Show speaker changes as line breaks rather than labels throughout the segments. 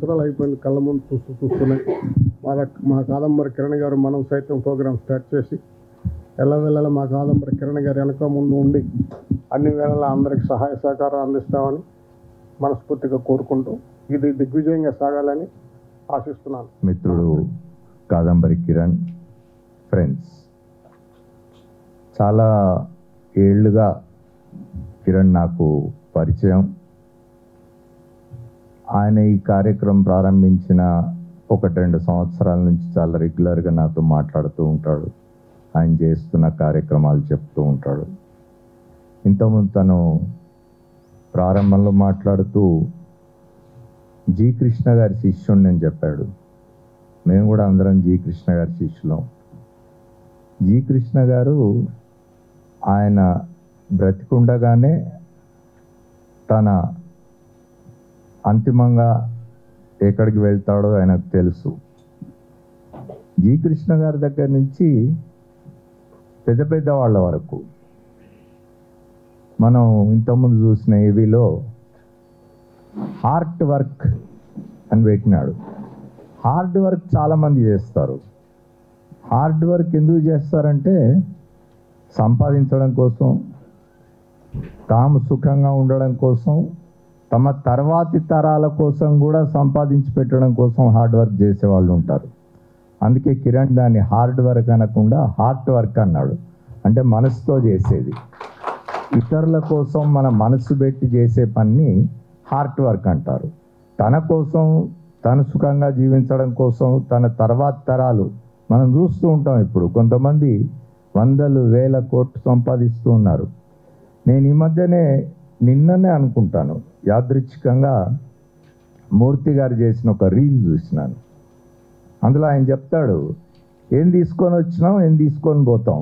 సంవత్సరాలు అయిపోయింది, కళ్ళ ముందు చూస్తున్నాయి. మా కాదంబరి కిరణ్ గారు మనం సైతం ప్రోగ్రాం స్టార్ట్ చేసి ఎల్లవెల్లలా మా కాదంబరి కిరణ్ గారు వెనక ముందు ఉండి అన్ని వేళలా అందరికి సహాయ సహకారం అందిస్తామని మనస్ఫూర్తిగా కోరుకుంటూ ఇది దిగ్విజయంగా సాగాలని ఆశిస్తున్నాను.
మిత్రుడు కాదంబరి కిరణ్, ఫ్రెండ్స్, చాలా ఏళ్ళుగా కిరణ్ నాకు పరిచయం. ఆయన ఈ కార్యక్రమం ప్రారంభించిన 1-2 సంవత్సరాల నుంచి చాలా రెగ్యులర్గా నాతో మాట్లాడుతూ ఉంటాడు. ఆయన చేస్తున్న కార్యక్రమాలు చెప్తూ ఉంటాడు. ఇంతకుముందు తను ప్రారంభంలో మాట్లాడుతూ జి కృష్ణ గారి శిష్యుడిని అని చెప్పాడు. మేము కూడా అందరం జి కృష్ణ గారి శిష్యులం. జి కృష్ణ గారు ఆయన బ్రతికుండగానే తన అంతిమంగా ఎక్కడికి వెళ్తాడో ఆయనకు తెలుసు. జి కృష్ణ గారి దగ్గర నుంచి పెద్ద పెద్ద వాళ్ళ వరకు మనం ఇంతకుముందు చూసిన ఏవీలో హార్ట్ వర్క్ అని పెట్టినాడు. హార్డ్ వర్క్ చాలామంది చేస్తారు. హార్డ్ వర్క్ ఎందుకు చేస్తారంటే సంపాదించడం కోసం, తాము సుఖంగా ఉండడం కోసం, తమ తర్వాతి తరాల కోసం కూడా సంపాదించి పెట్టడం కోసం హార్డ్ వర్క్ చేసేవాళ్ళు ఉంటారు. అందుకే కిరణ్ దాన్ని హార్డ్ వర్క్ అనకుండా హార్ట్ వర్క్ అన్నాడు. అంటే మనసుతో చేసేది. ఇతరుల కోసం మన మనసు పెట్టి చేసే పని హార్ట్ వర్క్ అంటారు. తన కోసం, తను సుఖంగా జీవించడం కోసం, తన తర్వాత తరాలు మనం చూస్తూ ఉంటాం. ఇప్పుడు కొంతమంది 100,000 కోట్లు సంపాదిస్తూ ఉన్నారు. నేను ఈ మధ్యనే నిన్ననే అనుకుంటాను యాదృచ్ఛికంగా మూర్తి గారు చేసిన ఒక రీల్ చూసినాను. అందులో ఆయన చెప్తాడు, ఏం తీసుకొని వచ్చినాం, ఏం తీసుకొని పోతాం,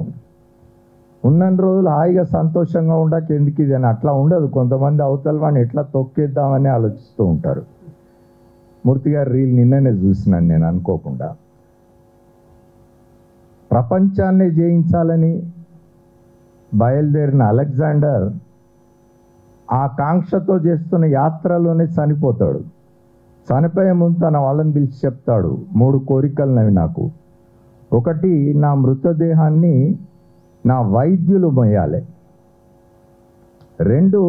ఉన్నన్ని రోజులు హాయిగా సంతోషంగా ఉండక ఎందుకు ఇది అని. అట్లా ఉండదు. కొంతమంది అవతల వాడిని ఎట్లా తొక్కేద్దామని ఆలోచిస్తూ ఉంటారు. మూర్తి గారి రీల్ నిన్ననే చూసినాను నేను అనుకోకుండా. ప్రపంచాన్ని జయించాలని బయలుదేరిన అలెగ్జాండర్ ఆ కాంక్షతో చేస్తున్న యాత్రలోనే చనిపోతాడు. చనిపోయే ముందు తన వాళ్ళని పిలిచి చెప్తాడు, 3 కోరికలున్నవి నాకు. ఒకటి, నా మృతదేహాన్ని నా వైద్యులు మొయ్యాలి. 2,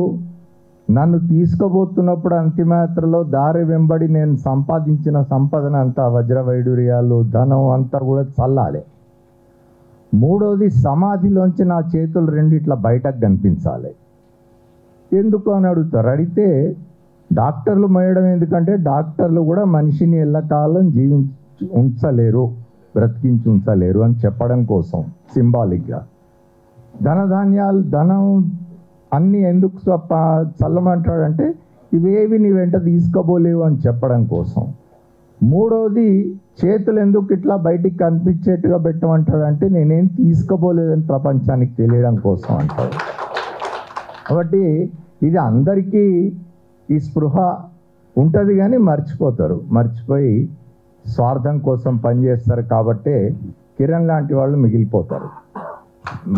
నన్ను తీసుకుపోతున్నప్పుడు అంతిమయాత్రలో దారి వెంబడి నేను సంపాదించిన సంపదన అంతా, వజ్ర వైడూర్యాలు, ధనం అంతా కూడా చల్లాలి. 3వది, సమాధిలోంచి నా చేతులు 2 ఇట్లా బయటకు కనిపించాలి. ఎందుకు అని అడుగుతారు. అడిగితే డాక్టర్లు మోయడం ఎందుకంటే డాక్టర్లు కూడా మనిషిని ఎల్లకాలం ఉంచలేరు, బ్రతికించి ఉంచలేరు అని చెప్పడం కోసం సింబాలిక్గా. ధనధాన్యాలు, ధనం అన్నీ ఎందుకు చల్లమంటాడంటే ఇవేవి నీ వెంట తీసుకోబోలేవు అని చెప్పడం కోసం. 3వది, చేతులు ఎందుకు ఇట్లా బయటికి కనిపించేట్టుగా పెట్టమంటాడంటే నేనేం తీసుకోబోలేదని ప్రపంచానికి తెలియడం కోసం అంటాడు. కాబట్టి ఇది అందరికీ ఈ స్పృహ ఉంటుంది కానీ మర్చిపోతారు. మర్చిపోయి స్వార్థం కోసం పనిచేస్తారు. కాబట్టే కిరణ్ లాంటి వాళ్ళు మిగిలిపోతారు.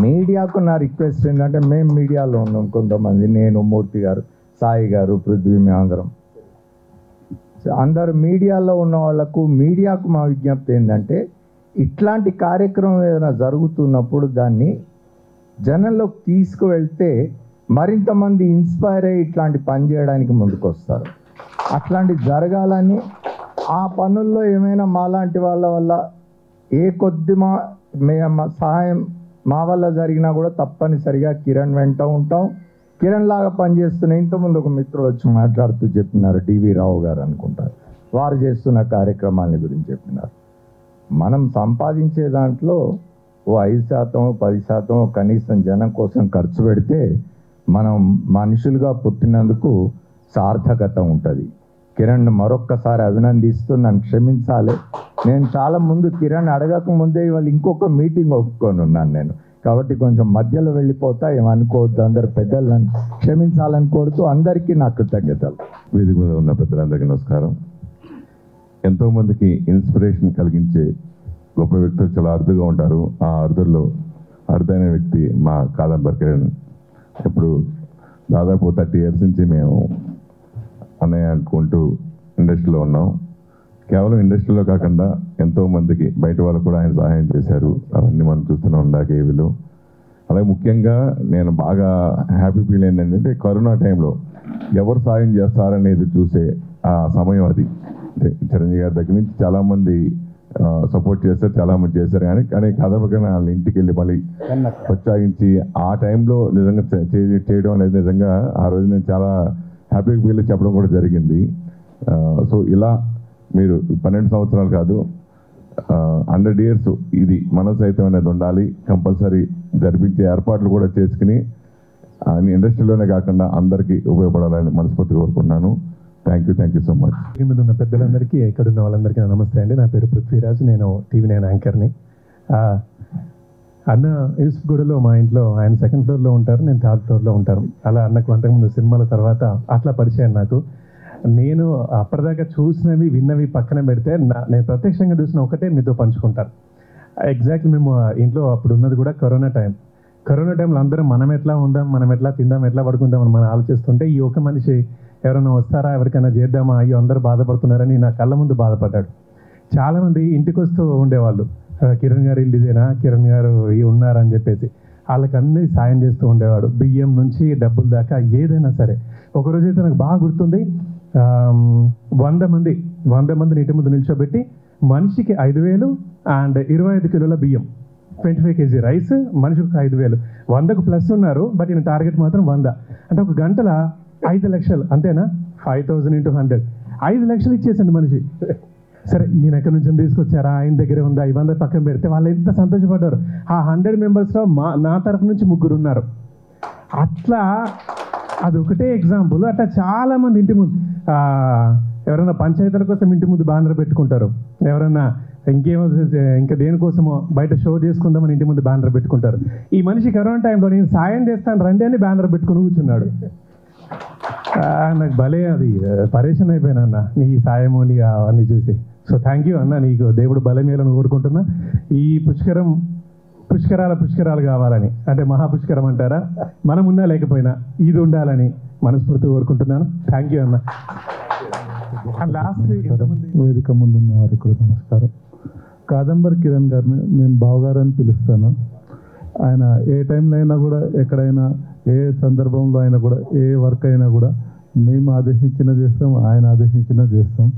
మీడియాకు నా రిక్వెస్ట్ ఏంటంటే, మేము మీడియాలో ఉన్నాం కొంతమంది, నేను, మూర్తి గారు, సాయి గారు, పృథ్వీ, అందరూ మీడియాలో ఉన్న వాళ్లకు, మీడియాకు మా విజ్ఞప్తి ఏంటంటే, ఇట్లాంటి కార్యక్రమం ఏదైనా జరుగుతున్నప్పుడు దాన్ని జనంలోకి తీసుకువెళ్తే మరింత మంది ఇన్స్పైర్ అయ్యి ఇట్లాంటి పని చేయడానికి ముందుకు వస్తారు. అట్లాంటి జరగాలని, ఆ పనుల్లో ఏమైనా మాలాంటి వాళ్ళ వల్ల ఏ కొద్ది సహాయం మా వల్ల జరిగినా కూడా తప్పనిసరిగా కిరణ్ వెంట ఉంటాం. కిరణ్ లాగా పనిచేస్తున్న, ఇంతకుముందు ఒక మిత్రుడు వచ్చి మాట్లాడుతూ చెప్పినారు, డివి రావు గారు అనుకుంటారు, వారు చేస్తున్న కార్యక్రమాల గురించి చెప్పినారు. మనం సంపాదించే దాంట్లో ఓ 5%, 10% కనీసం జనం కోసం ఖర్చు పెడితే మనం మనుషులుగా పుట్టినందుకు సార్థకత ఉంటుంది. కిరణ్ మరొక్కసారి అభినందిస్తూ నన్ను క్షమించాలి. నేను చాలా ముందు కిరణ్ అడగక ముందే ఇవాళ ఇంకొక మీటింగ్ ఒప్పుకొని ఉన్నాను నేను. కాబట్టి కొంచెం మధ్యలో వెళ్ళిపోతా, ఏమనుకోవద్దు. అందరు పెద్దలను క్షమించాలని కోరుతూ అందరికీ నా కృతజ్ఞతలు.
వేదిక మీద ఉన్న పెద్దలందరికీ నమస్కారం. ఎంతోమందికి ఇన్స్పిరేషన్ కలిగించే గొప్ప వ్యక్తులు చాలా అరుదుగా ఉంటారు. ఆ అరుదుల్లో అరుదైన వ్యక్తి మా కాదంబరి కిరణ్. ఇప్పుడు దాదాపు 30 years నుంచి మేము అన్నయ్య అనుకుంటూ ఇండస్ట్రీలో ఉన్నాం. కేవలం ఇండస్ట్రీలో కాకుండా ఎంతో మందికి బయట వాళ్ళు కూడా ఆయన సహాయం చేశారు. అవన్నీ మనం చూస్తూనే ఉండాక ఏవిలో. అలాగే ముఖ్యంగా నేను బాగా హ్యాపీ ఫీల్ అయింది ఏంటంటే కరోనా టైంలో ఎవరు సాయం చేస్తారనేది చూసే ఆ సమయం అది. అంటే చిరంజీవి గారి దగ్గర నుంచి చాలామంది సపోర్ట్ చేస్తారు, చాలామంది చేశారు. కానీ కథపక్కన వాళ్ళ ఇంటికి వెళ్ళి మళ్ళీ ప్రోత్సహించి ఆ టైంలో నిజంగా చేయడం అనేది నిజంగా ఆ రోజు నేను చాలా హ్యాపీగా ఫీల్ చెప్పడం కూడా జరిగింది. సో ఇలా మీరు 12 సంవత్సరాలు కాదు 100 years ఇది మన సైతం అనేది ఉండాలి. కంపల్సరీ జరిపించే ఏర్పాట్లు కూడా చేసుకుని ఇండస్ట్రీలోనే కాకుండా అందరికీ ఉపయోగపడాలని మనస్ఫూర్తిగా కోరుకుంటున్నాను. Thank you so much.
మీద ఉన్న పెద్దలందరికీ, ఎక్కడున్న వాళ్ళందరికీ నమస్తే అండి. నా పేరు పృథ్వీరాజ్, నేను TV9 యాంకర్ని. అన్న యూసుఫ్గూడలో మా ఇంట్లో ఆయన 2nd floorలో ఉంటారు, నేను 3rd floorలో ఉంటాను. అలా అన్నకు అంతకుముందు సినిమాల తర్వాత అట్లా పరిచయం నాకు. నేను అప్పటిదాకా చూసినవి విన్నవి పక్కన పెడితే నేను ప్రత్యక్షంగా చూసిన ఒకటే మీతో పంచుకుంటాను. ఎగ్జాక్ట్లీ మేము ఇంట్లో అప్పుడు ఉన్నది కూడా కరోనా టైంలో అందరం మనం ఎట్లా ఉందాం, మనం ఎట్లా తిందాం, ఎట్లా పడుకుందాం అని మనం ఆలోచిస్తుంటే ఈ ఒక మనిషి ఎవరైనా వస్తారా, ఎవరికైనా చేద్దామా, అయ్యో అందరూ బాధపడుతున్నారని నా కళ్ళ ముందు బాధపడ్డాడు. చాలామంది ఇంటికి వస్తూ ఉండేవాళ్ళు, కిరణ్ గారు ఇల్లు ఇదేనా, కిరణ్ గారు ఉన్నారని చెప్పేసి వాళ్ళకి అన్నీ సాయం చేస్తూ ఉండేవాడు. బియ్యం నుంచి డబ్బుల దాకా ఏదైనా సరే. ఒకరోజైతే నాకు బాగా గుర్తుంది, 100 మందిని ఇంటి ముందు నిల్చోబెట్టి మనిషికి 5,000 అండ్ 25 కిలోల బియ్యం, 25 kg రైస్, మనిషికి 5,000. 100కు ప్లస్ ఉన్నారు, బట్ ఈయన టార్గెట్ మాత్రం 100. అంటే ఒక గంటల 5 లక్షలు, అంతేనా? 5,000 × 100, 5 లక్షలు ఇచ్చేసండి మనిషి. సరే, ఈయన ఎక్కడి నుంచి తీసుకొచ్చారా, ఆయన దగ్గరే ఉందా, ఇవంతా పక్కన పెడితే వాళ్ళు ఎంత సంతోషపడ్డారు. ఆ 100 మెంబర్స్లో నా తరఫు నుంచి 3 ఉన్నారు. అట్లా అది ఒకటే ఎగ్జాంపుల్. అట్లా చాలామంది ఇంటి ముందు ఎవరైనా పంచాయతీల కోసం ఇంటి ముందు బ్యానర్ పెట్టుకుంటారు, ఎవరైనా ఇంకా దేనికోసమో బయట షో చేసుకుందామని ఇంటి ముందు బ్యానర్ పెట్టుకుంటారు. ఈ మనిషి కరోనా టైంలో నేను సాయం చేస్తాను రండి అని బ్యానర్ పెట్టుకుని కూర్చున్నాడు. నాకు భలే అది పరేషన్ అయిపోయాను అన్న, నీ సాయము నీ అవన్నీ చూసి. సో థ్యాంక్ యూ అన్న, నీకు దేవుడు బలమేలను కోరుకుంటున్నా. ఈ పుష్కరాలు కావాలని, అంటే మహాపుష్కరం అంటారా, మనం ఉన్నా లేకపోయినా ఇది ఉండాలని మనస్ఫూర్తి కోరుకుంటున్నాను. థ్యాంక్ యూ అన్న. లాస్ట్
వేదిక ముందున్న వారికి కూడా నమస్కారం. కాదంబరి కిరణ్ గారిని నేను బావగారు అని పిలుస్తాను. ఆయన ఏ టైంలో అయినా కూడా, ఎక్కడైనా ఏ సందర్భంలో అయినా కూడా, ఏ వర్క్ అయినా కూడా మేము ఆదేశించినా చేస్తాం, ఆయన ఆదేశించినా చేస్తాం.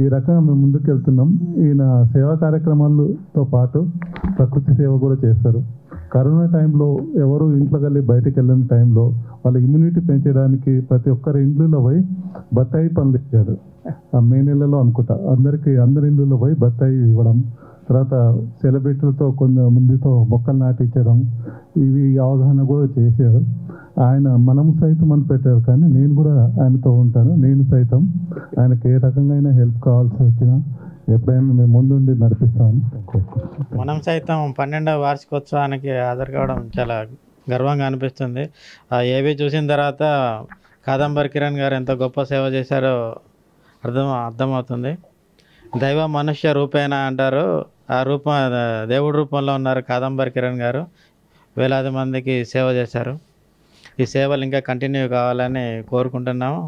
ఈ రకంగా మేము ముందుకు వెళ్తున్నాం. ఈయన సేవా కార్యక్రమాలతో పాటు ప్రకృతి సేవ కూడా చేస్తారు. కరోనా టైంలో ఎవరు ఇంట్లో వెళ్ళి బయటికి వెళ్ళని టైంలో వాళ్ళ ఇమ్యూనిటీ పెంచడానికి ప్రతి ఒక్కరి ఇండ్లలో పోయి బత్తాయి పండ్లు ఇచ్చాడు. మే నెలలో అనుకుంటా అందరి ఇండ్లలో పోయి బత్తాయి ఇవ్వడం, తర్వాత సెలబ్రిటీలతో ముందుతో మొక్కలు నాటించడం, ఇవి అవగాహన కూడా చేశారు. ఆయన మనము సైతం అని పెట్టారు, కానీ నేను కూడా ఆయనతో ఉంటాను. నేను సైతం ఆయనకి ఏ రకంగా అయినా హెల్ప్ కావాల్సి వచ్చినా ఎప్పుడైనా మేము ముందుండి నడిపిస్తామని.
మనం సైతం 12వ వార్షికోత్సవానికి హాజరు కావడం చాలా గర్వంగా అనిపిస్తుంది. ఏవి చూసిన తర్వాత కాదంబరి కిరణ్ గారు ఎంత గొప్ప సేవ చేశారో అర్థమవుతుంది. దైవ మనుష్య రూపేణ అంటారు, ఆ దేవుడి రూపంలో ఉన్నారు కాదంబరి కిరణ్ గారు. వేలాది మందికి సేవ చేశారు. ఈ సేవలు ఇంకా కంటిన్యూ కావాలని కోరుకుంటున్నాము.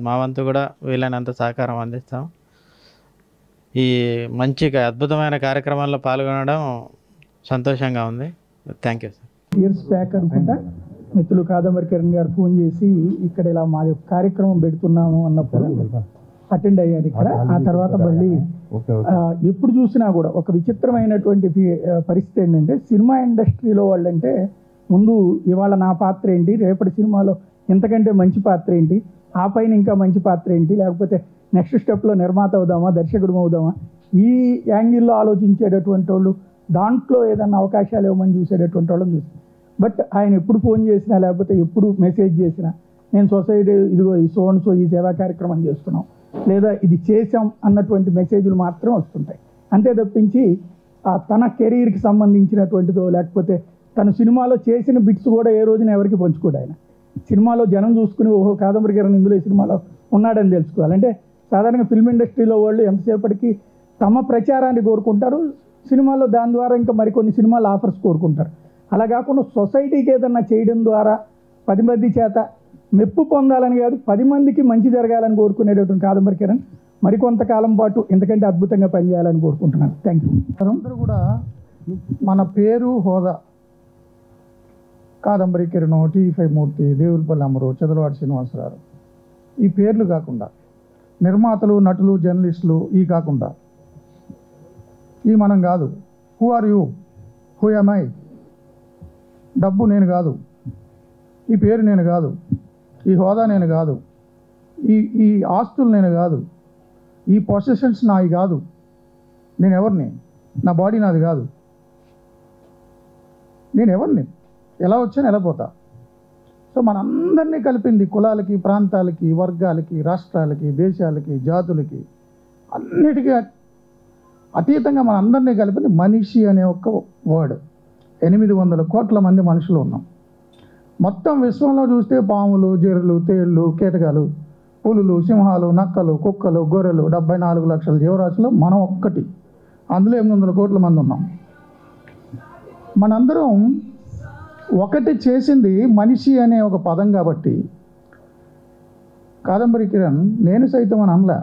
మా వంతు కూడా వీలైనంత సహకారం అందిస్తాం. ఈ మంచిగా అద్భుతమైన కార్యక్రమాల్లో పాల్గొనడం సంతోషంగా ఉంది. Thank you sir.
Years back అనుకుంటా మిత్రులు కాదంబరి కిరణ్ గారు ఫోన్ చేసి ఇక్కడ ఇలా మా యొక్క కార్యక్రమం పెడుతున్నాము అన్నప్పుడు అటెండ్ అయ్యాను ఇక్కడ. ఆ తర్వాత మళ్ళీ ఎప్పుడు చూసినా కూడా ఒక విచిత్రమైనటువంటి పరిస్థితి ఏంటంటే, సినిమా ఇండస్ట్రీలో వాళ్ళంటే ముందు ఇవాళ నా పాత్ర ఏంటి, రేపటి సినిమాలో ఇంతకంటే మంచి పాత్ర ఏంటి, ఆ పైన ఇంకా మంచి పాత్ర ఏంటి, లేకపోతే నెక్స్ట్ స్టెప్లో నిర్మాత అవుదామా, దర్శకుడు అవుదామా, ఈ యాంగిల్లో ఆలోచించేటటువంటి వాళ్ళు, దాంట్లో ఏదన్నా అవకాశాలు ఇవ్వమని చూసేటటువంటి వాళ్ళని చూసి. బట్ ఆయన ఎప్పుడు ఫోన్ చేసినా లేకపోతే ఎప్పుడు మెసేజ్ చేసినా నేను సొసైటీ ఇదిగో ఈ సో ఈ సేవా కార్యక్రమం చేస్తున్నాం, లేదా ఇది చేసాం అన్నటువంటి మెసేజ్లు మాత్రం వస్తుంటాయి. అంతే తప్పించి తన కెరీర్కి సంబంధించినటువంటిదో లేకపోతే తను సినిమాలో చేసిన బిట్స్ కూడా ఏ రోజున ఎవరికి పంచుకోడు. ఆయన సినిమాలో జనం చూసుకుని ఓహో కాదంబరి కిరణ్ ఇందులో ఈ సినిమాలో ఉన్నాడని తెలుసుకోవాలంటే, సాధారణంగా ఫిల్మ్ ఇండస్ట్రీలో వాళ్ళు ఎంతసేపటికి తమ ప్రచారాన్ని కోరుకుంటారు, సినిమాలో దాని ద్వారా ఇంకా మరికొన్ని సినిమాల ఆఫర్స్ కోరుకుంటారు. అలా కాకుండా సొసైటీకి ఏదన్నా చేయడం ద్వారా 10 మంది చేత మెప్పు పొందాలని కాదు, 10 మందికి మంచి జరగాలని కోరుకునేటటువంటి కాదంబరి కిరణ్ మరికొంతకాలం పాటు ఇంతకంటే అద్భుతంగా పనిచేయాలని కోరుకుంటున్నాను. Thank you. అందరూ కూడా మన పేరు హోదా కాదంబరి కిరణ్, టీ5 మూర్తి, దేవులపల్లి అమరు, చదలవాడి శ్రీనివాసరావు ఈ పేర్లు కాకుండా నిర్మాతలు, నటులు, జర్నలిస్టులు ఈ కాకుండా ఈ మనం కాదు. Who are you, who am I? డబ్బు నేను కాదు, ఈ పేరు నేను కాదు, ఈ హోదా నేను కాదు, ఈ ఆస్తులు నేను కాదు, ఈ పొసెషన్స్ నావి కాదు. నేను ఎవరిని? నా బాడీ నాది కాదు. నేను ఎవరిని? ఎలా వచ్చాను, ఎలా పోతా? సో మనందరినీ కలిపింది కులాలకి, ప్రాంతాలకి, వర్గాలకి, రాష్ట్రాలకి, దేశాలకి, జాతులకి అన్నిటికీ అతీతంగా మనందరినీ కలిపింది మనిషి అనే ఒక వర్డ్. 800 కోట్ల మంది మనుషులు ఉన్నాం. మొత్తం విశ్వంలో చూస్తే పాములు, జెర్రులు, తేళ్ళు, కీటకాలు, పులులు, సింహాలు, నక్కలు, కుక్కలు, గొర్రెలు 74 లక్షల జీవరాశులు మనం ఒక్కటి. అందులో 800 కోట్ల మంది ఉన్నాం. మనందరం ఒకటి చేసింది మనిషి అనే ఒక పదం కాబట్టి కాదంబరి కిరణ్ నేను సైతం అని అనలే.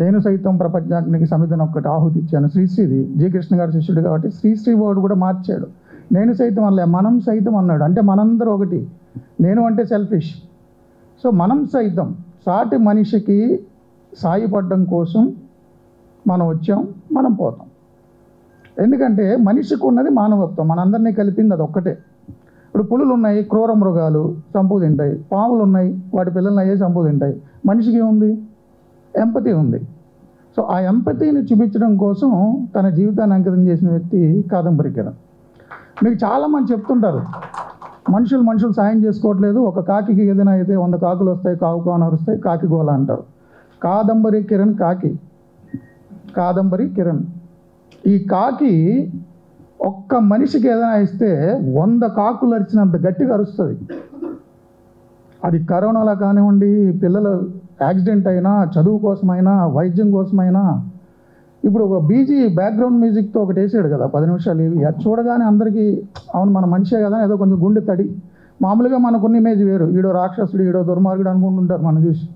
నేను సైతం ప్రపంచాగ్నికి సమితిని ఒక్కటి ఆహుతి ఇచ్చాను. శ్రీశ్రీది జి కృష్ణ గారి శిష్యుడు కాబట్టి శ్రీశ్రీ వర్డ్ కూడా మార్చాడు. నేను సైతం అనలే, మనం సైతం అన్నాడు. అంటే మనందరూ ఒకటి. నేను అంటే సెల్ఫిష్. సో మనం సైతం సాటి మనిషికి సాయపడడం కోసం మనం వచ్చాం, మనం పోతాం. ఎందుకంటే మనిషికి ఉన్నది మానవత్వం, మనందరినీ కలిపింది అది ఒక్కటే. ఇప్పుడు పులులు ఉన్నాయి, క్రూర మృగాలు చంపు తింటాయి. పాములు ఉన్నాయి, వాటి పిల్లల్ని అయ్యే చంపు తింటాయి. మనిషికి ఉంది, ఎంపతి ఉంది. సో ఆ ఎంపతిని చూపించడం కోసం తన జీవితాన్ని అంకితం చేసిన వ్యక్తి కాదంబరి కిరణ్. మీకు చాలామంది చెప్తుంటారు మనుషులు సాయం చేసుకోవట్లేదు, ఒక కాకికి ఏదైనా అయితే 100 కాకులు వస్తాయి, కాకు అని అరుస్తాయి, కాకి గోల అంటారు. కాదంబరి కిరణ్ కాకి. కాదంబరి కిరణ్ ఈ కాకి ఒక్క మనిషికి ఏదైనా ఇస్తే 100 కాకులు అరిచినంత గట్టిగా అరుస్తుంది. అది కరోనాలో కానివ్వండి, పిల్లలు యాక్సిడెంట్ అయినా, చదువు కోసమైనా, వైద్యం కోసమైనా. ఇప్పుడు ఒక బ్యాక్గ్రౌండ్ మ్యూజిక్తో ఒకటి వేసాడు కదా 10 నిమిషాలు. ఇవి అది చూడగానే అందరికీ అవును మన మనిషే కదా, ఏదో కొంచెం గుండె తడి. మామూలుగా మనకున్న ఇమేజ్ వేరు, ఈడో రాక్షసుడు, ఈడో దుర్మార్గుడు అనుకుంటుంటారు మనం చూసి.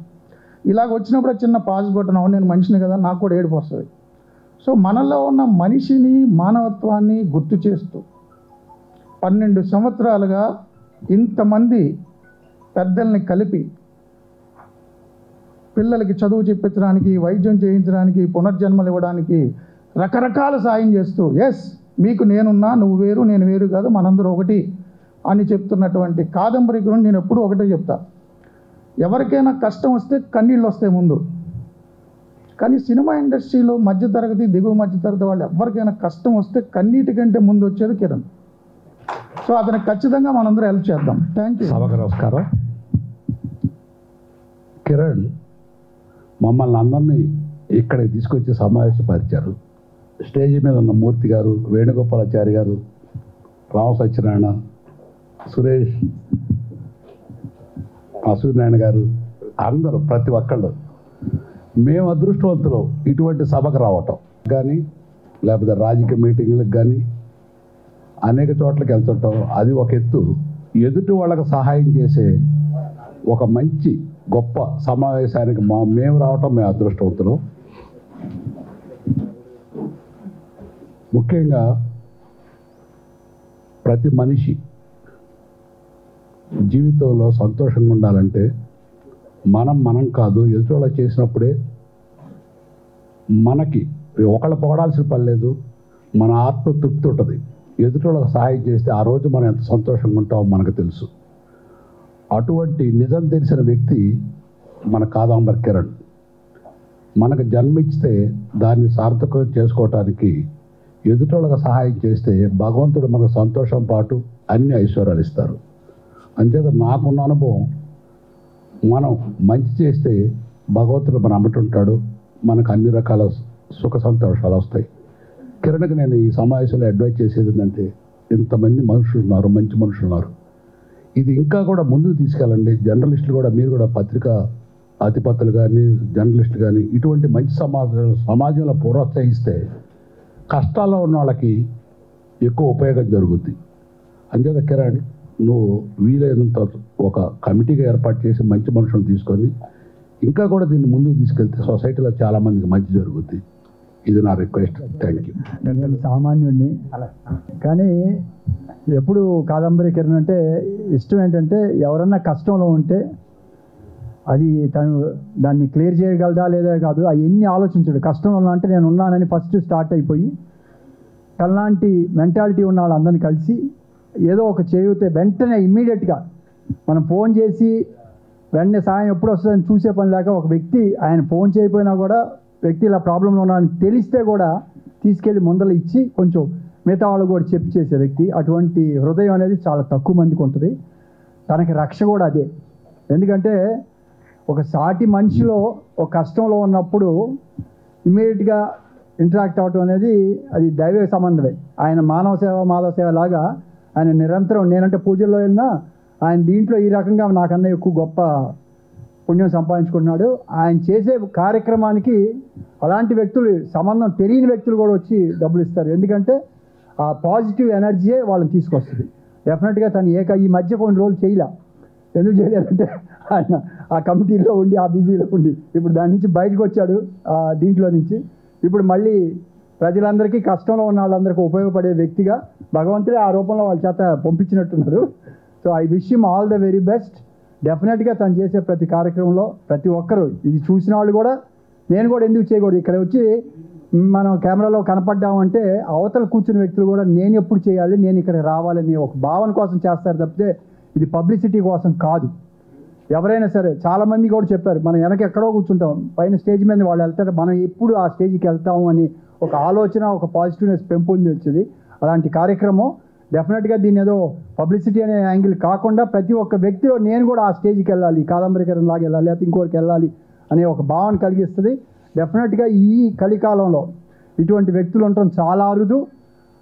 ఇలాగ వచ్చినప్పుడు చిన్న పాజ్ బటన్, అవును నేను మనిషిని కదా, నాకు కూడా ఏడుపు వస్తుంది. సో మనలో ఉన్న మనిషిని, మానవత్వాన్ని గుర్తు చేస్తూ 12 సంవత్సరాలుగా ఇంతమంది పెద్దల్ని కలిపి పిల్లలకి చదువు చెప్పించడానికి, వైద్యం చేయించడానికి, పునర్జన్మలు ఇవ్వడానికి రకరకాల సాయం చేస్తూ ఎస్ మీకు నేనున్నా, నువ్వు వేరు నేను వేరు కాదు, మనందరూ ఒకటి అని చెప్తున్నటువంటి కాదంబరి గురించి నేను ఎప్పుడూ ఒకటే చెప్తా. ఎవరికైనా కష్టం వస్తే కన్నీళ్ళు వస్తాయి ముందు. కానీ సినిమా ఇండస్ట్రీలో మధ్యతరగతి, దిగువ మధ్యతరగతి వాళ్ళు ఎవరికైనా కష్టం వస్తే కన్నీటి కంటే ముందు వచ్చేది కిరణ్. సో అతనికి ఖచ్చితంగా మనందరూ హెల్ప్ చేద్దాం. Thank you.
సభకు నమస్కారం. కిరణ్ మమ్మల్ని అందరినీ ఇక్కడికి తీసుకొచ్చి సమావేశపరిచారు. స్టేజ్ మీద ఉన్న మూర్తి గారు, వేణుగోపాలాచారి గారు, రామ సత్యనారాయణ, సురేష్, సూర్యనారాయణ గారు, అందరూ ప్రతి ఒక్కళ్ళు మేము అదృష్టవంతులు ఇటువంటి సభకు రావటం కానీ, లేకపోతే రాజకీయ మీటింగ్లకు కానీ అనేక చోట్లకి వెళ్తుంటాం. అది ఒక ఎత్తు. ఎదుటి వాళ్ళకి సహాయం చేసే ఒక మంచి గొప్ప సమావేశానికి మేము రావటం మేము అదృష్టవంతులు. ముఖ్యంగా ప్రతి మనిషి జీవితంలో సంతోషంగా ఉండాలంటే మనం కాదు, ఎదుటి చేసినప్పుడే మనకి ఒకళ్ళు పొగడాల్సిన పని లేదు, మన ఆత్మ తృప్తి ఉంటుంది. ఎదుటి సహాయం చేస్తే ఆ రోజు మనం ఎంత సంతోషంగా ఉంటామో మనకు తెలుసు. అటువంటి నిజం తెలిసిన వ్యక్తి మన కాదంబరి కిరణ్. మనకు జన్మిస్తే దాన్ని సార్థకం చేసుకోవటానికి ఎదుటి సహాయం చేస్తే భగవంతుడు మనకు సంతోషం పాటు అన్ని ఐశ్వర్యాలు ఇస్తారు. అంతేత నాకున్న అనుభవం, మనం మంచి చేస్తే భగవంతుడు మన అమ్మటుంటాడు, మనకు అన్ని రకాల సుఖ సంతోషాలు వస్తాయి. కిరణ్కి నేను ఈ సమావేశంలో అడ్వైజ్ చేసేది ఏంటంటే, ఇంతమంది మనుషులు ఉన్నారు, మంచి మనుషులు ఉన్నారు, ఇది ఇంకా కూడా ముందుకు తీసుకెళ్ళండి. జర్నలిస్టులు కూడా, మీరు కూడా పత్రికా అధిపతులు కానీ జర్నలిస్టులు కానీ ఇటువంటి మంచి సమాజంలో ప్రోత్సహిస్తే కష్టాల్లో ఉన్న వాళ్ళకి ఎక్కువ ఉపయోగం జరుగుద్ది. అంతేత కిరణ్, నువ్వు వీలైనంత ఒక కమిటీగా ఏర్పాటు చేసి మంచి మనుషులను తీసుకొని ఇంకా కూడా దీన్ని ముందుకు తీసుకెళ్తే సొసైటీలో చాలామందికి మంచి జరుగుద్ది. ఇది నా రిక్వెస్ట్. Thank you.
నేను సామాన్యుడిని, కానీ ఎప్పుడు కాదంబరి కిరణ్ అంటే ఇష్టం ఏంటంటే ఎవరన్నా కష్టంలో ఉంటే అది తను దాన్ని క్లియర్ చేయగలదా లేదా కాదు అవన్నీ ఆలోచించాడు. కష్టంలో ఉన్నా అంటే నేను ఉన్నానని ఫస్ట్ స్టార్ట్ అయిపోయి తనలాంటి మెంటాలిటీ ఉన్న వాళ్ళందరినీ కలిసి ఏదో ఒక చేయూతే వెంటనే ఇమ్మీడియట్గా మనం ఫోన్ చేసి వెంటనే సాయం ఎప్పుడు వస్తుందని చూసే పని లేక ఒక వ్యక్తి ఆయన ఫోన్ చేయకపోయినా కూడా వ్యక్తి ఇలా ప్రాబ్లంలో ఉన్నాడని తెలిస్తే కూడా తీసుకెళ్ళి ముందర ఇచ్చి కొంచెం మిగతా వాళ్ళు కూడా చెప్పి చేసే వ్యక్తి. అటువంటి హృదయం అనేది చాలా తక్కువ మందికి ఉంటుంది. తనకి రక్ష కూడా అదే. ఎందుకంటే ఒక సాటి మనిషిలో ఒక కష్టంలో ఉన్నప్పుడు ఇమ్మీడియట్గా ఇంటరాక్ట్ అవ్వటం అనేది అది దైవ సంబంధమే. ఆయన మానవ సేవ మాధవ సేవ లాగా ఆయన నిరంతరం, నేనంటే పూజల్లో వెళ్ళినా ఆయన దీంట్లో ఈ రకంగా నాకన్నా ఎక్కువ గొప్ప పుణ్యం సంపాదించుకుంటున్నాడు. ఆయన చేసే కార్యక్రమానికి అలాంటి వ్యక్తులు, సంబంధం తెలియని వ్యక్తులు కూడా వచ్చి డబ్బులు ఇస్తారు. ఎందుకంటే ఆ పాజిటివ్ ఎనర్జీయే వాళ్ళని తీసుకొస్తుంది. డెఫినెట్గా తను ఈ మధ్య కొన్ని రోజులు చేయలే. ఎందుకు చేయలేదంటే ఆయన ఆ కమిటీలో ఉండి, ఆ బిజీలో ఉండి ఇప్పుడు దాని నుంచి బయటకు వచ్చాడు. దీంట్లో నుంచి ఇప్పుడు మళ్ళీ ప్రజలందరికీ, కష్టంలో ఉన్న వాళ్ళందరికీ ఉపయోగపడే వ్యక్తిగా భగవంతుడే ఆ రూపంలో వాళ్ళ చేత పంపించినట్టున్నారు. So I wish him all the very best. డెఫినెట్గా తను చేసే ప్రతి కార్యక్రమంలో ప్రతి ఒక్కరు, ఇది చూసిన వాళ్ళు కూడా నేను కూడా ఎందుకు చేయకూడదు, ఇక్కడ వచ్చి మనం కెమెరాలో కనపడ్డామంటే అవతల కూర్చున్న వ్యక్తులు కూడా నేను ఎప్పుడు చేయాలి, నేను ఇక్కడ రావాలని ఒక భావన కోసం చేస్తారు తప్పితే ఇది పబ్లిసిటీ కోసం కాదు. ఎవరైనా సరే చాలామంది కూడా చెప్పారు, మనం వెనక ఎక్కడో కూర్చుంటాం, పైన స్టేజ్ మీద వాళ్ళు వెళ్తారు, మనం ఎప్పుడు ఆ స్టేజ్కి వెళ్తాము అని ఒక ఆలోచన, ఒక పాజిటివ్నెస్ పెంపొందించింది. అలాంటి కార్యక్రమం డెఫినెట్గా దీన్ని ఏదో పబ్లిసిటీ అనే యాంగిల్ కాకుండా ప్రతి ఒక్క వ్యక్తిలో నేను కూడా ఆ స్టేజ్కి వెళ్ళాలి, కాదంబరి కిరణ్ లాగా వెళ్ళాలి, లేకపోతే ఇంకోరికి వెళ్ళాలి అనే ఒక భావన కలిగిస్తుంది. డెఫినెట్గా ఈ కలికాలంలో ఇటువంటి వ్యక్తులు ఉండటం చాలా అరుదు.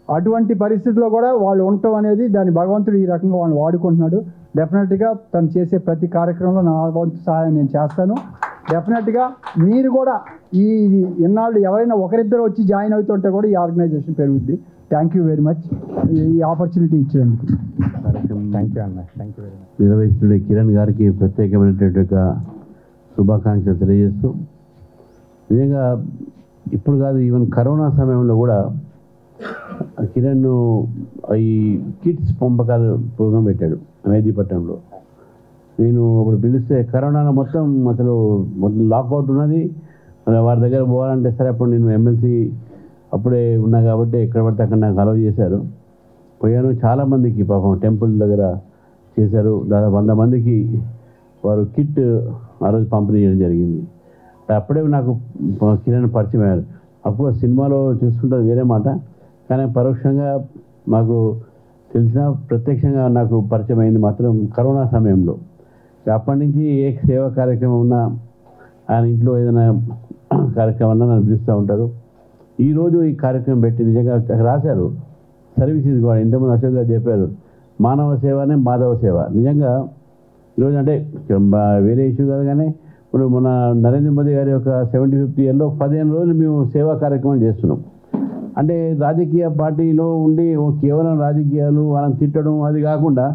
అటువంటి పరిస్థితుల్లో కూడా వాళ్ళు ఉండటం అనేది దాని భగవంతుడు ఈ రకంగా వాళ్ళని వాడుకుంటున్నాడు. డెఫినెట్గా తను చేసే ప్రతి కార్యక్రమంలో నా వంతు సహాయం నేను చేస్తాను. డెఫినెట్గా మీరు కూడా ఈ ఇన్నాళ్ళు ఎవరైనా ఒకరిద్దరు వచ్చి జాయిన్ అవుతుంటే కూడా ఈ ఆర్గనైజేషన్ పెరుగుద్ది. థ్యాంక్ యూ వెరీ మచ్ ఈ ఆపర్చునిటీ ఇచ్చినందుకు.
థ్యాంక్ యూ అన్న. Thank you very much.
నిర్వహిస్తున్న కిరణ్ గారికి ప్రత్యేకమైనటువంటి శుభాకాంక్షలు తెలియజేస్తూ, నిజంగా ఇప్పుడు కాదు, ఈవెన్ కరోనా సమయంలో కూడా కిరణ్ ఈ కిట్స్ పంపకాలు ప్రోగ్రాం పెట్టాడు మెహదీపట్నంలో. నేను అప్పుడు పిలిస్తే కరోనాలో మొత్తం లాకౌట్ ఉన్నది, వారి దగ్గర పోవాలంటే సరే అప్పుడు నేను ఎమ్మెల్సీ అప్పుడే ఉన్నా కాబట్టి ఎక్కడ పడితే అక్కడ నాకు అలౌ చేశారు. పోయాను, చాలామందికి పాపం టెంపుల్ దగ్గర చేశారు. దాదాపు 100 మందికి వారు కిట్ ఆ రోజు పంపిణీ చేయడం జరిగింది. అప్పుడే నాకు కిరణ్ పరిచయం అయ్యారు. అఫ్కోర్స్ సినిమాలో చూసుకుంటే వేరే మాట, కానీ పరోక్షంగా మాకు తెలిసిన, ప్రత్యక్షంగా నాకు పరిచయం అయింది మాత్రం కరోనా సమయంలో. అప్పటి నుంచి ఏ సేవా కార్యక్రమం ఉన్నా, ఆయన ఇంట్లో ఏదైనా కార్యక్రమం ఉన్నా నన్ను పిలుస్తూ ఉంటారు. ఈరోజు ఈ కార్యక్రమం పెట్టి నిజంగా రాశారు సర్వీసెస్ కూడా. ఇంతకుముందు అశోక్ గారు చెప్పారు, మానవ సేవనే మాధవ సేవ. నిజంగా ఈరోజు అంటే వేరే ఇష్యూ కాదు, కానీ ఇప్పుడు మన నరేంద్ర మోదీ గారి యొక్క 75th ఇయర్లో 15 రోజులు మేము సేవా కార్యక్రమం చేస్తున్నాం. అంటే రాజకీయ పార్టీలో ఉండి కేవలం రాజకీయాలు మనం తిట్టడం అది కాకుండా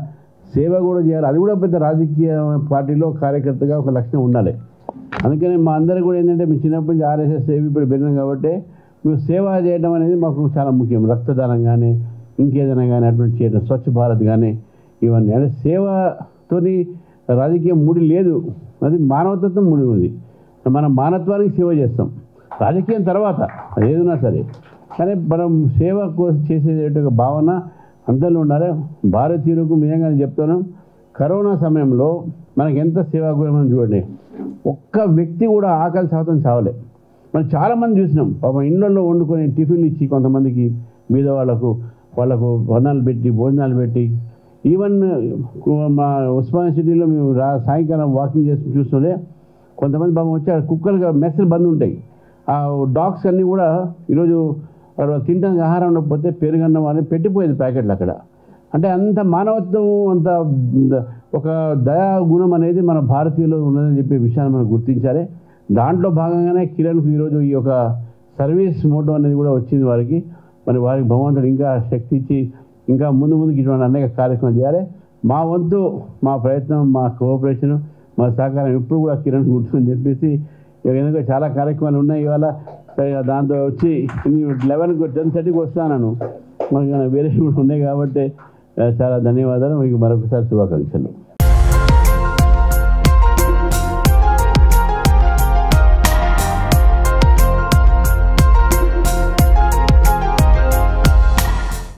సేవ కూడా చేయాలి. అది కూడా పెద్ద రాజకీయ పార్టీలో కార్యకర్తగా ఒక లక్షణం ఉండాలి. అందుకని మా అందరూ కూడా ఏంటంటే మేము చిన్నప్పటి నుంచి ఆర్ఎస్ఎస్ సేవ ఇప్పుడు పెరిగినాం కాబట్టి మేము సేవ చేయడం అనేది మాకు చాలా ముఖ్యం. రక్తదానం కానీ ఇంకేదైనా కానీ అటువంటి చేయడం, స్వచ్ఛ భారత్ కానీ ఇవన్నీ. అంటే సేవతోని రాజకీయం ముడి లేదు, అది మానవతత్వం ముడి ఉంది. మనం మానవత్వానికి సేవ చేస్తాం, రాజకీయం తర్వాత ఏదైనా సరే, కానీ మనం సేవ కోసం చేసే భావన అందరిలో ఉండాలి. భారతీయులకు నిజంగా చెప్తాను, కరోనా సమయంలో మనకి ఎంత సేవా గుణం చూడండి. ఒక్క వ్యక్తి కూడా ఆకలి శాతం చావలే. మనం చాలామంది చూసినాం పాపం ఇళ్ళల్లో వండుకొని టిఫిన్లు ఇచ్చి కొంతమందికి మీద వాళ్ళకు వనాలు పెట్టి భోజనాలు పెట్టి. ఈవెన్ మా ఉస్మానియా సిటీలో మేము సాయంకాలం వాకింగ్ చేసి చూస్తుంటే కొంతమంది పాపం వచ్చి కుక్కలుగా మెస్సులు బంద్ ఉంటాయి. ఆ డాగ్స్ అన్నీ కూడా ఈరోజు తినడానికి ఆహారం ఉండకపోతే పెరుగన్నం అని పెట్టిపోయేది ప్యాకెట్లు అక్కడ. అంటే అంత మానవత్వం, అంత ఒక దయా గుణం అనేది మన భారతీయులో ఉన్నదని చెప్పే విషయాన్ని మనం గుర్తించాలి. దాంట్లో భాగంగానే కిరణ్కు ఈరోజు ఈ యొక్క సర్వీస్ మోటో అనేది కూడా వచ్చింది వారికి. మరి వారికి భగవంతుడు ఇంకా శక్తి ఇచ్చి ఇంకా ముందుకు ఇటువంటి అనేక కార్యక్రమాలు చేయాలి. మా వంతు, మా ప్రయత్నం, మా కోఆపరేషను మా సహకారం ఎప్పుడు కూడా కిరణ్ గుర్తుందని చెప్పేసి ఎందుకంటే చాలా కార్యక్రమాలు ఉన్నాయి ఇవాళ. దాంతో వచ్చి 10:30కి వస్తాను, మనకి వేరే కూడా ఉన్నాయి కాబట్టి చాలా ధన్యవాదాలు. మీకు మరొకసారి శుభాకాంక్షలు.